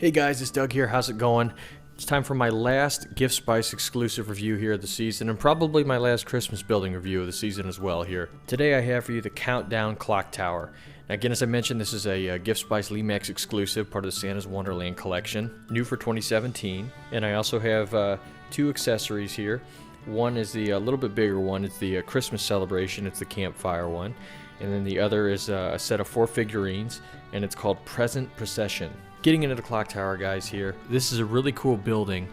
Hey guys, it's Doug here. How's it going? It's time for my last Gift Spice exclusive review here of the season, and probably my last Christmas building review of the season as well here. Today I have for you the Countdown Clock Tower. Now again, as I mentioned, this is a Gift Spice Lemax exclusive, part of the Santa's Wonderland collection, new for 2017. And I also have two accessories here. One is the little bit bigger one. It's the Christmas celebration. It's the campfire one. And then the other is a set of 4 figurines, and it's called Present Procession. Getting into the clock tower, guys, here. This is a really cool building.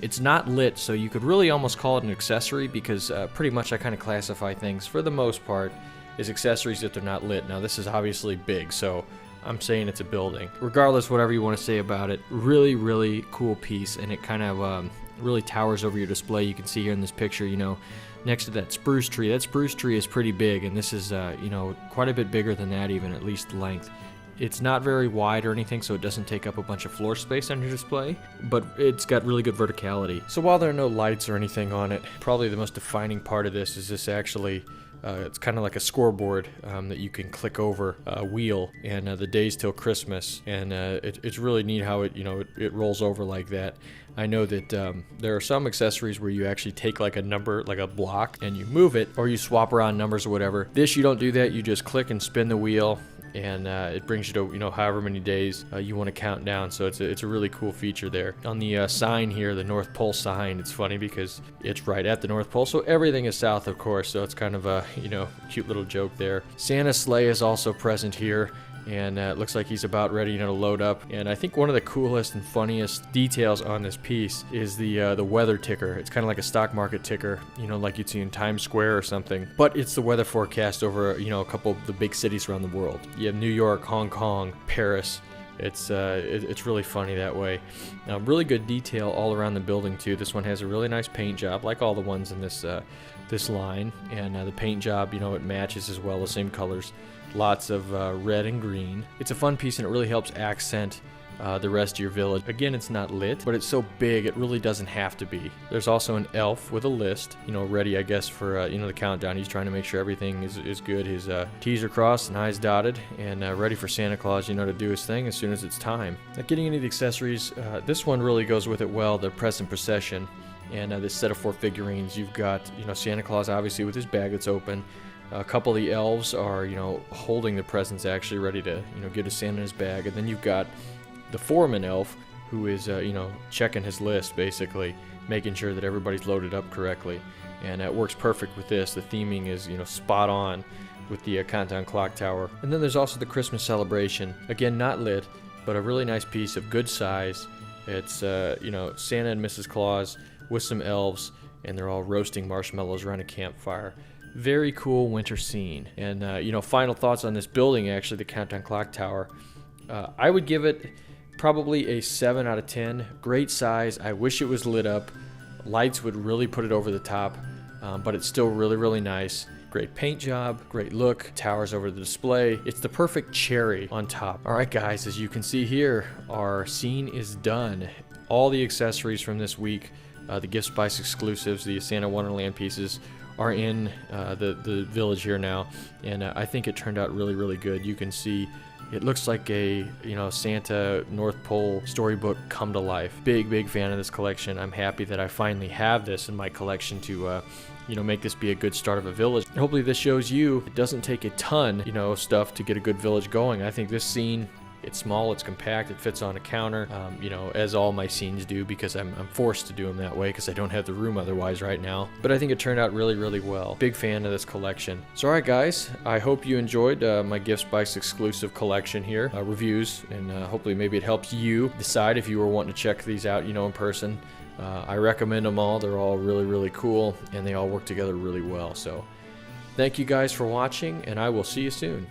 It's not lit, so you could really almost call it an accessory because pretty much I kind of classify things, for the most part, as accessories if they're not lit. Now, this is obviously big, so I'm saying it's a building. Regardless, whatever you want to say about it, really, really cool piece, and it kind of really towers over your display. You can see here in this picture, you know, next to that spruce tree. That spruce tree is pretty big, and this is, you know, quite a bit bigger than that even, at least length. It's not very wide or anything, so it doesn't take up a bunch of floor space on your display, but it's got really good verticality. So while there are no lights or anything on it, probably the most defining part of this is this actually, it's kind of like a scoreboard that you can click over a wheel, and the days till Christmas, and it's really neat how it, you know, it rolls over like that. I know that there are some accessories where you actually take like a number, like a block, and you move it, or you swap around numbers or whatever. This, you don't do that. You just click and spin the wheel, and it brings you to, you know, however many days you want to count down. So it's a really cool feature there. On the sign here, the North Pole sign, it's funny because it's right at the North Pole, so everything is south, of course, so it's kind of a, you know, cute little joke there. Santa's sleigh is also present here, and it looks like he's about ready, you know, to load up. And I think one of the coolest and funniest details on this piece is the weather ticker. It's kind of like a stock market ticker, you know, like you'd see in Times Square or something. But it's the weather forecast over, you know, a couple of the big cities around the world. You have New York, Hong Kong, Paris. It's really funny that way. Really good detail all around the building too. This one has a really nice paint job, like all the ones in this this line. And the paint job, you know, it matches as well, the same colors. Lots of red and green. It's a fun piece, and it really helps accent the rest of your village. Again, it's not lit, but it's so big it really doesn't have to be. There's also an elf with a list, you know, ready, I guess, for you know, the countdown. He's trying to make sure everything is good. His T's are crossed and I's dotted, and ready for Santa Claus, you know, to do his thing as soon as it's time. Now, getting into the accessories, this one really goes with it well. The Present Procession, and this set of 4 figurines. You've got, you know, Santa Claus obviously with his bag that's open. A couple of the elves are, you know, holding the presents, actually ready to, you know, give to Santa in his bag. And then you've got the foreman elf who is, you know, checking his list, basically, making sure that everybody's loaded up correctly. And that works perfect with this. The theming is, you know, spot on with the Countdown Clock Tower. And then there's also the Christmas celebration. Again, not lit, but a really nice piece of good size. It's, you know, Santa and Mrs. Claus with some elves, and they're all roasting marshmallows around a campfire. Very cool winter scene. And you know, final thoughts on this building, actually, the Countdown Clock Tower. I would give it probably a 7 out of 10. Great size. I wish it was lit up. Lights would really put it over the top, but it's still really, really nice. Great paint job, great look, towers over the display. It's the perfect cherry on top. All right, guys, as you can see here, our scene is done. All the accessories from this week, the Gift Spice exclusives, the Santa Wonderland pieces, are in the village here now, and I think it turned out really, really good. You can see it looks like a, you know, Santa North Pole storybook come to life. Big fan of this collection. I'm happy that I finally have this in my collection to you know, make this be a good start of a village. And hopefully this shows you it doesn't take a ton, you know, stuff to get a good village going. I think this scene, it's small, it's compact, it fits on a counter, you know, as all my scenes do, because I'm forced to do them that way because I don't have the room otherwise right now. But I think it turned out really, really well. Big fan of this collection. So alright, guys, I hope you enjoyed my Gift Spice exclusive collection here, reviews, and hopefully maybe it helps you decide if you were wanting to check these out, you know, in person. I recommend them all. They're all really, really cool, and they all work together really well. So thank you guys for watching, and I will see you soon.